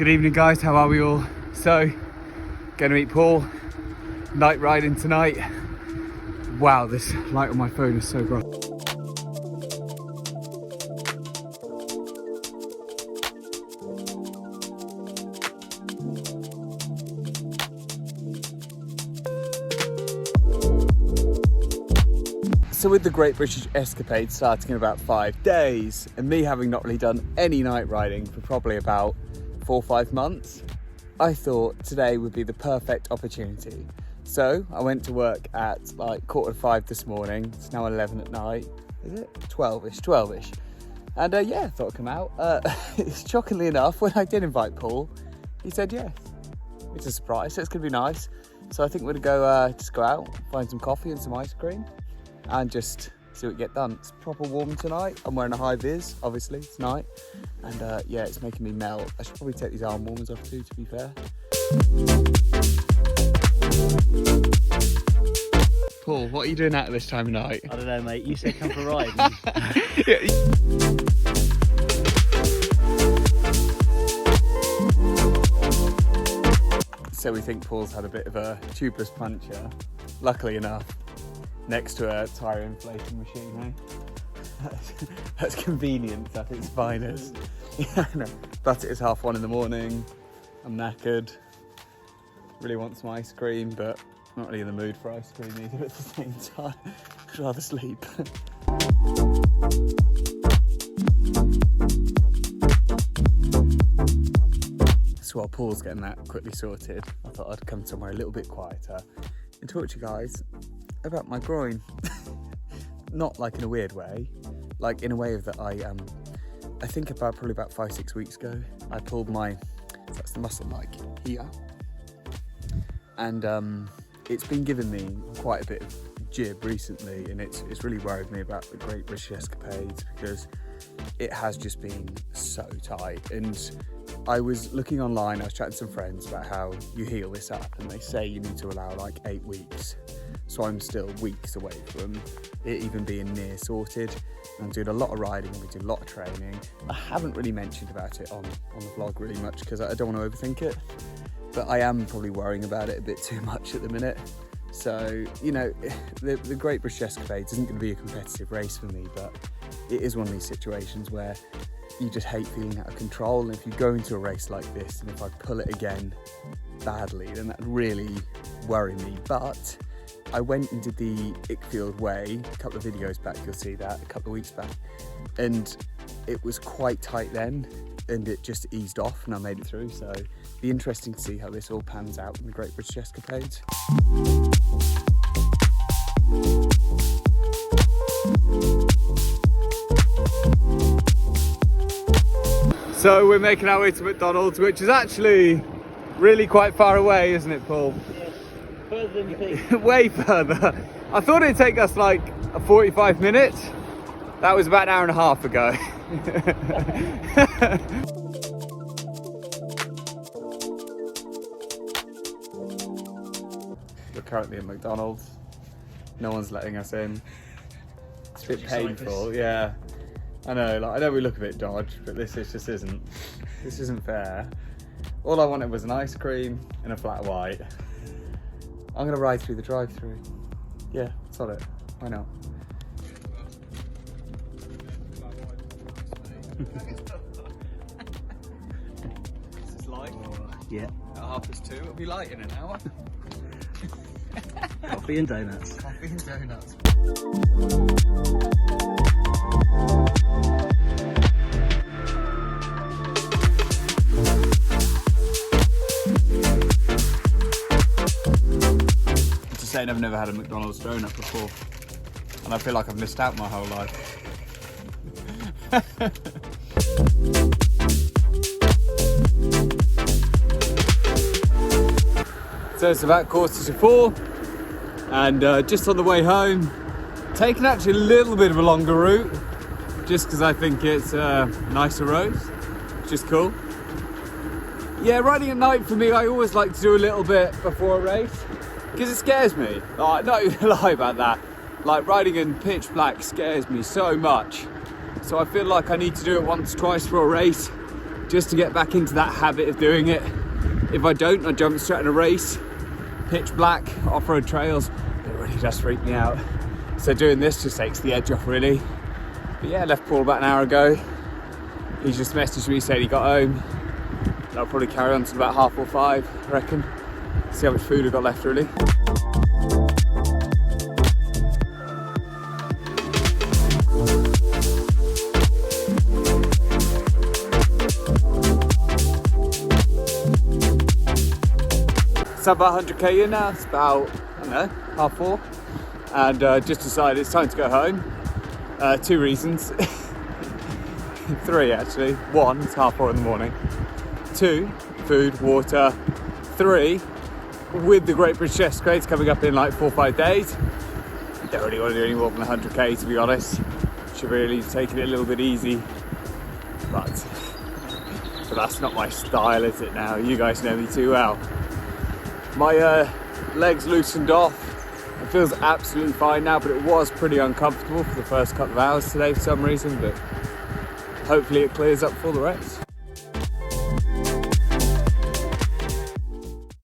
Good evening guys, how are we all? So, gonna meet Paul, night riding tonight. Wow, this light on my phone is so bright. So with the Great British Escapade starting in about 5 days, and me having not really done any night riding for probably about 4 or 5 months, I thought today would be the perfect opportunity. So I went to work at like 4:45 this morning. It's now 11 at night. Is it? 12ish. And yeah, I thought I'd come out. Shockingly enough, when I did invite Paul, he said yes. It's a surprise, so it's gonna be nice. So I think we're gonna just go out, find some coffee and some ice cream, and just see what we get done. It's proper warm tonight. I'm wearing a high vis, obviously, it's night. And yeah, it's making me melt. I should probably take these arm warmers off too, to be fair. Paul, what are you doing out at this time of night? I don't know, mate. You said come for a ride. So we think Paul's had a bit of a tubeless puncture. Luckily enough, next to a tyre inflation machine, eh? That's convenience at its finest. Yeah, I know. But it is 1:30 in the morning. I'm knackered. Really want some ice cream, but not really in the mood for ice cream either at the same time. I'd rather sleep. So while Paul's getting that quickly sorted, I thought I'd come somewhere a little bit quieter and talk to you guys about my groin. Not like in a weird way, like in a way that I think probably about 5-6 weeks ago, I pulled that's the muscle like here. And it's been giving me quite a bit of jib recently, and it's really worried me about the Great British Escapades because it has just been so tight. And I was looking online, I was chatting to some friends about how you heal this up, and they say you need to allow like 8 weeks. So I'm still weeks away from it even being near sorted. I'm doing a lot of riding, I'm doing a lot of training. I haven't really mentioned about it on the vlog really much because I don't want to overthink it. But I am probably worrying about it a bit too much at the minute. So, you know, the Great British Escapades isn't going to be a competitive race for me, but it is one of these situations where you just hate feeling out of control. And if you go into a race like this, and if I pull it again badly, then that would really worry me. But I went and did the Ickfield Way a couple of videos back, you'll see that, a couple of weeks back. And it was quite tight then, and it just eased off and I made it through. So it'll be interesting to see how this all pans out in the Great British Escapades. So we're making our way to McDonald's, which is actually really quite far away, isn't it, Paul? Yes, further than you think. Way further. I thought it'd take us like 45 minutes. That was about an hour and a half ago. We're currently at McDonald's. No one's letting us in. It's a bit painful, yeah. I know, like, I know we look a bit dodgy, but this isn't fair. All I wanted was an ice cream and a flat white. I'm gonna ride through the drive-through. Yeah, sod it. Why not? This is live. Yeah. At 2:30, it'll be light in an hour. Coffee and donuts. Coffee and donuts. Just saying, I've never had a McDonald's donut before, and I feel like I've missed out my whole life. So it's about 4:45, and just on the way home, taking actually a little bit of a longer route, just because I think it's nicer roads, which is cool. Yeah, riding at night for me, I always like to do a little bit before a race, because it scares me. Like, not even lie about that. Like, riding in pitch black scares me so much. So I feel like I need to do it once, twice for a race, just to get back into that habit of doing it. If I don't, I jump straight in a race, pitch black, off-road trails, it really does freak me out. So doing this just takes the edge off really. But yeah, I left Paul about an hour ago. He just messaged me saying he got home. I'll probably carry on till about 5:30, I reckon. See how much food I've got left really. It's about 100k in now, it's about, I don't know, 4:30. And just decided it's time to go home. 2 reasons. 3 actually. 1, it's 4:30 in the morning. 2, food, water. 3, with the Great British Escapades coming up in like 4 or 5 days, I don't really want to do any more than 100k to be honest. Should really take it a little bit easy. But that's not my style, is it now? You guys know me too well. My legs loosened off. It feels absolutely fine now, but it was pretty uncomfortable for the first couple of hours today for some reason, but hopefully it clears up for the rest.